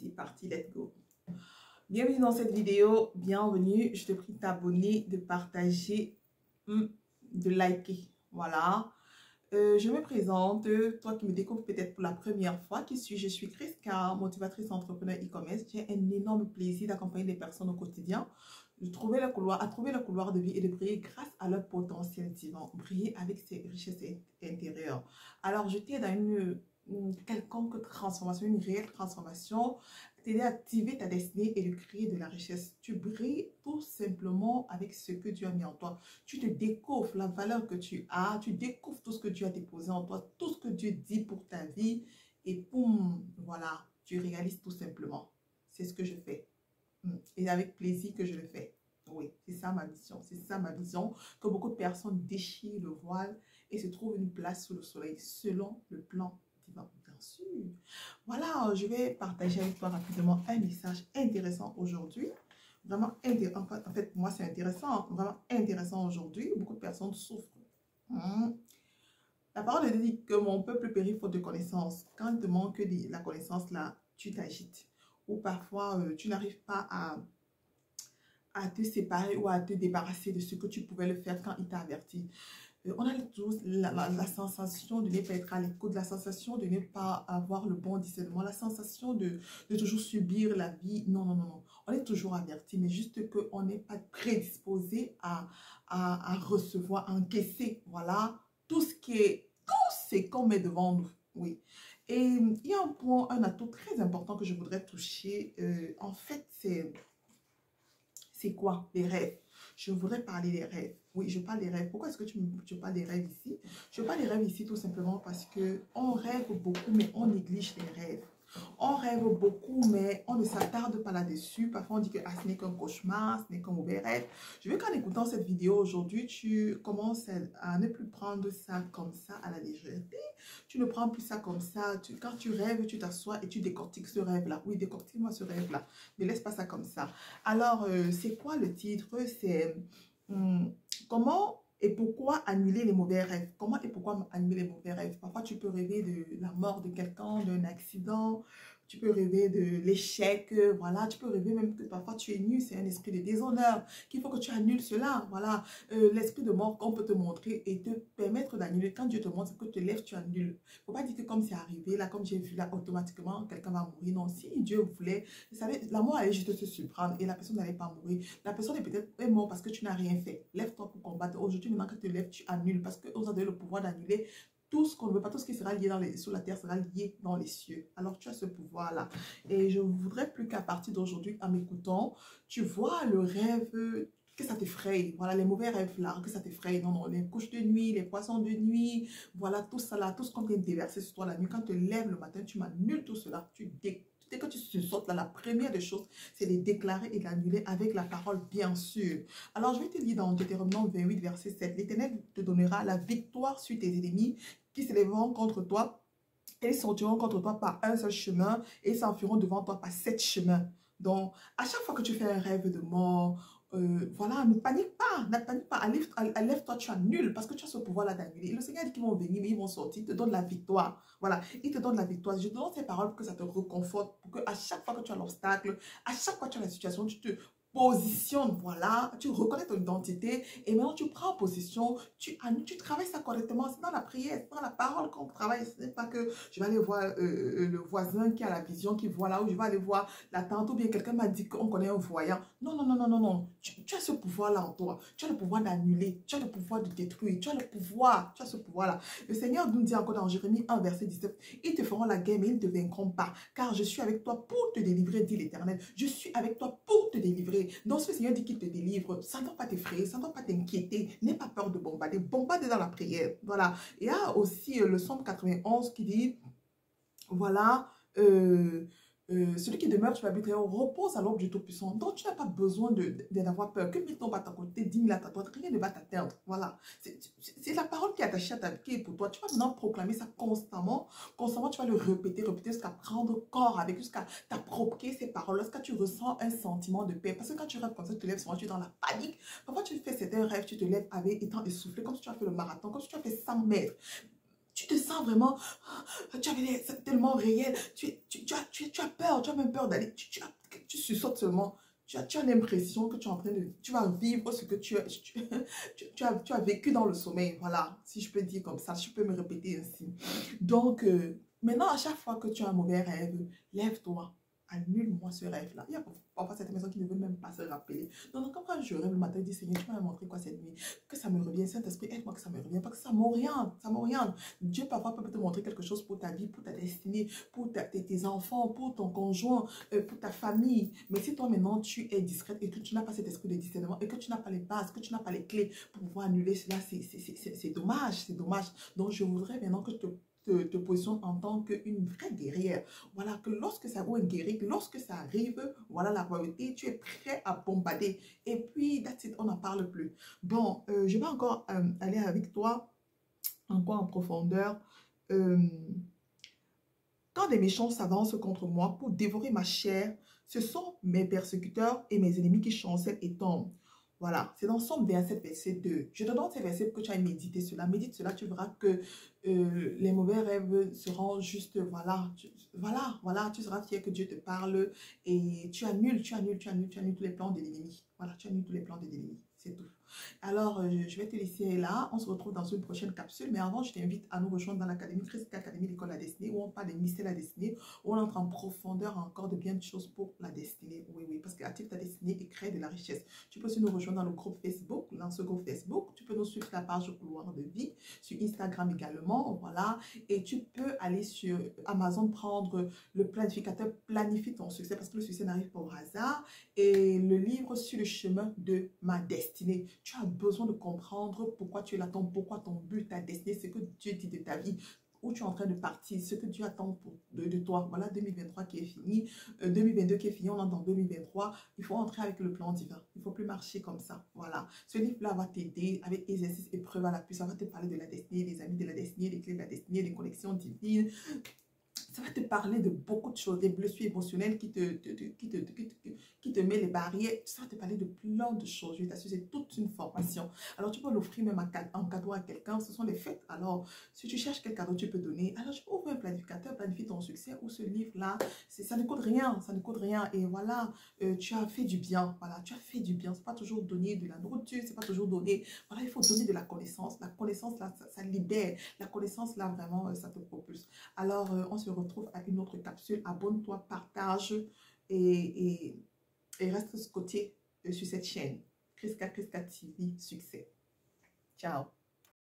c'est parti, let's go. Bienvenue dans cette vidéo, bienvenue. Je te prie de t'abonner, de partager, de liker. Voilà. Je me présente, toi qui me découvres peut-être pour la première fois, qui suis-je? Je suis Chriska, motivatrice entrepreneur e-commerce. J'ai un énorme plaisir d'accompagner les personnes au quotidien, de trouver le couloir, à trouver le couloir de vie et de briller grâce à leur potentiel divin, briller avec ses richesses intérieures. Alors, je t'aide à une quelconque transformation, une réelle transformation, t'aider à activer ta destinée et de créer de la richesse. Tu brilles tout simplement avec ce que Dieu a mis en toi. Tu te découvres la valeur que tu as, tu découvres tout ce que Dieu a déposé en toi, tout ce que Dieu dit pour ta vie et boum, voilà, tu réalises tout simplement. C'est ce que je fais. Et avec plaisir que je le fais. Oui, c'est ça ma vision. C'est ça ma vision, que beaucoup de personnes déchirent le voile et se trouvent une place sous le soleil selon le plan divin, bien sûr. Voilà, je vais partager avec toi rapidement un message intéressant aujourd'hui. Vraiment intéressant. En fait, moi, c'est intéressant, vraiment intéressant aujourd'hui. Beaucoup de personnes souffrent. La parole de Dieu dit que mon peuple périt faute de connaissance. Quand il te manque la connaissance, là, tu t'agites. Ou parfois, tu n'arrives pas à te séparer ou à te débarrasser de ce que tu pouvais le faire quand il t'a averti. On a tous la sensation de ne pas être à l'écoute, la sensation de ne pas avoir le bon discernement, la sensation de toujours subir la vie. Non, non, non, non. On est toujours averti, mais juste qu'on n'est pas prédisposé à recevoir, à encaisser, voilà, tout ce qu'on met devant nous. Oui. Et il y a un point, un atout très important que je voudrais toucher. En fait, c'est quoi? Les rêves. Je voudrais parler des rêves. Oui, je parle des rêves. Pourquoi est-ce que tu parles des rêves ici? Je parle des rêves ici tout simplement parce qu'on rêve beaucoup, mais on néglige les rêves. On rêve beaucoup, mais on ne s'attarde pas là-dessus. Parfois, on dit que ce n'est qu'un cauchemar, ce n'est qu'un mauvais rêve. Je veux qu'en écoutant cette vidéo aujourd'hui, tu commences à ne plus prendre ça comme ça à la légèreté. Tu ne prends plus ça comme ça. Quand tu rêves, tu t'assois et tu décortiques ce rêve-là. Oui, décortique-moi ce rêve-là. Ne laisse pas ça comme ça. Alors, c'est quoi le titre? C'est comment et pourquoi annuler les mauvais rêves? Comment et pourquoi annuler les mauvais rêves? Parfois, tu peux rêver de la mort de quelqu'un, d'un accident. Tu peux rêver de l'échec, voilà. Tu peux rêver même que parfois tu es nu, c'est un esprit de déshonneur, qu'il faut que tu annules cela, voilà. L'esprit de mort qu'on peut te montrer et te permettre d'annuler. Quand Dieu te montre que tu te lèves, tu annules. Il ne faut pas dire que comme c'est arrivé, là, comme j'ai vu là, automatiquement, quelqu'un va mourir. Non, si Dieu voulait, vous savez, la mort allait juste se surprendre et la personne n'allait pas mourir. La personne est peut-être morte parce que tu n'as rien fait. Lève-toi pour combattre. Aujourd'hui, maintenant que tu te lèves, tu annules parce qu'on a donné le pouvoir d'annuler. Tout ce qu'on ne veut pas, tout ce qui sera lié sur la terre sera lié dans les cieux. Alors, tu as ce pouvoir-là. Et je voudrais plus qu'à partir d'aujourd'hui, en m'écoutant, tu vois le rêve, que ça t'effraie. Voilà, les mauvais rêves là, que ça t'effraie. Non, non, les couches de nuit, les poissons de nuit, voilà, tout ça là, tout ce qu'on vient de déverser sur toi la nuit. Quand tu te lèves le matin, tu m'annules tout cela. Dès que tu te sortes là, la première des choses, c'est de déclarer et d'annuler avec la parole, bien sûr. Alors, je vais te lire dans Deutéronome 28, verset 7. L'Éternel te donnera la victoire sur tes ennemis qui se lèveront contre toi. Et ils sortiront contre toi par un seul chemin et s'enfuiront devant toi par 7 chemins. Donc, à chaque fois que tu fais un rêve de mort, voilà, ne panique pas, lève-toi, tu annules parce que tu as ce pouvoir-là d'annuler. Et le Seigneur dit qu'ils vont venir, mais ils vont sortir, il te donne la victoire. Voilà, il te donne la victoire. Je te donne ces paroles pour que ça te reconforte, pour qu'à chaque fois que tu as l'obstacle, à chaque fois que tu as la situation, tu te positionnes, voilà, tu reconnais ton identité et maintenant tu prends position, tu travailles ça correctement, c'est dans la prière, c'est dans la parole qu'on travaille, ce n'est pas que je vais aller voir le voisin qui a la vision, qui voit là, ou je vais aller voir la tante, ou bien quelqu'un m'a dit qu'on connaît un voyant. Non, non, non, non, non, non, tu as ce pouvoir-là en toi, tu as le pouvoir d'annuler, tu as le pouvoir de détruire, tu as le pouvoir, tu as ce pouvoir-là. Le Seigneur nous dit encore dans Jérémie 1, verset 17, ils te feront la guerre, mais ils ne te vaincront pas, car je suis avec toi pour te délivrer, dit l'Éternel, je suis avec toi pour te délivrer. Donc, ce Seigneur dit qu'il te délivre, ça ne doit pas t'effrayer, ça ne doit pas t'inquiéter. N'aie pas peur de bombarder. Bombarder dans la prière. Voilà. Il y a aussi le Psaume 91 qui dit, voilà, celui qui demeure sur l'abri repose à l'ombre du Tout-Puissant. Donc, tu n'as pas besoin d'avoir peur. Que 1000 tombent à ta côté, 10 000 à ta droite, rien ne va t'atteindre. Voilà. C'est la parole qui est attachée à ta vie, qui est pour toi. Tu vas maintenant proclamer ça constamment. Constamment, tu vas le répéter jusqu'à prendre corps avec, jusqu'à t'approprier ces paroles. Lorsque tu ressens un sentiment de paix. Parce que quand tu rêves comme ça, tu te lèves souvent, tu es dans la panique. Parfois, tu fais certains rêves, tu te lèves avec étant essoufflé, comme si tu as fait le marathon, comme si tu as fait 100 mètres. Tu te sens vraiment, c'est tellement réel. Tu as peur, tu as même peur d'aller, tu sursautes seulement. Tu as l'impression que tu es en train de, tu vas vivre ce que tu as vécu dans le sommeil. Voilà, si je peux dire comme ça, si je peux me répéter ainsi. Donc, maintenant, à chaque fois que tu as un mauvais rêve, lève-toi. Annule-moi ce rêve-là. Il y a parfois certaines personnes qui ne veulent même pas se rappeler. Donc, quand je rêve le matin, je dis, Seigneur, tu m'as montré quoi cette nuit? Que ça me revienne. Saint-Esprit, aide-moi que ça me revienne. Parce que ça m'oriente. Ça m'oriente. Dieu, parfois, peut te montrer quelque chose pour ta vie, pour ta destinée, pour tes enfants, pour ton conjoint, pour ta famille. Mais si toi, maintenant, tu es discrète et que tu n'as pas cet esprit de discernement et que tu n'as pas les bases, que tu n'as pas les clés pour pouvoir annuler cela, c'est dommage. C'est dommage. Donc, je voudrais maintenant que te positionnes en tant qu'une vraie guerrière. Voilà, que lorsque ça ou un guerrier, lorsque ça arrive, voilà la probabilité, tu es prêt à bombarder. Et puis, that's it, on n'en parle plus. Bon, je vais encore aller avec toi, encore en profondeur. Euh, Quand des méchants s'avancent contre moi pour dévorer ma chair, ce sont mes persécuteurs et mes ennemis qui chancellent et tombent. Voilà, c'est dans Somme 27, verset 2. Je te donne ces versets pour que tu ailles méditer cela. Médite cela, tu verras que les mauvais rêves seront juste, voilà, tu seras fier que Dieu te parle et tu annules tous les plans de l'ennemi. Voilà, tu annules tous les plans de l'ennemi, c'est tout. Alors, je vais te laisser là. On se retrouve dans une prochaine capsule. Mais avant, je t'invite à nous rejoindre dans l'Académie Christ Académie l'école de la destinée, où on parle des mystères de la destinée, où on entre en profondeur encore de bien de choses pour la destinée. Oui, oui, parce qu'active ta destinée et crée de la richesse. Tu peux aussi nous rejoindre dans le groupe Facebook, dans ce groupe Facebook. Tu peux nous suivre sur la page Couloir de Vie, sur Instagram également. Voilà. Et tu peux aller sur Amazon prendre le planificateur Planifie ton succès, parce que le succès n'arrive pas au hasard. Et le livre Sur le chemin de ma destinée. Tu as besoin de comprendre pourquoi tu es là, pourquoi ton but, ta destinée, ce que Dieu dit de ta vie, où tu es en train de partir, ce que Dieu attend de toi. Voilà 2023 qui est fini, 2022 qui est fini, on entre en 2023. Il faut entrer avec le plan divin. Il ne faut plus marcher comme ça. Voilà. Ce livre-là va t'aider avec exercices et preuves à l'appui. Ça va te parler de la destinée, des amis de la destinée, des clés de la destinée, des connexions divines. Ça va te parler de beaucoup de choses, des blessures émotionnelles qui te met les barrières. Ça va te parler de plein de choses. Je t'assure, c'est toute une formation. Alors, tu peux l'offrir même en cadeau à quelqu'un. Ce sont les fêtes. Alors, si tu cherches quel cadeau tu peux donner, alors je peux ouvrir un planificateur, planifie ton succès, ou ce livre-là, ça ne coûte rien. Ça ne coûte rien. Et voilà, tu as fait du bien. Voilà, tu as fait du bien. C'est pas toujours donner de la nourriture, c'est pas toujours donner. Voilà, il faut donner de la connaissance. La connaissance, là, ça libère. La connaissance, là, vraiment, ça te propulse. Alors, on se retrouve à une autre capsule. Abonne-toi, partage et reste scotché sur cette chaîne. Chriska TV, succès. Ciao.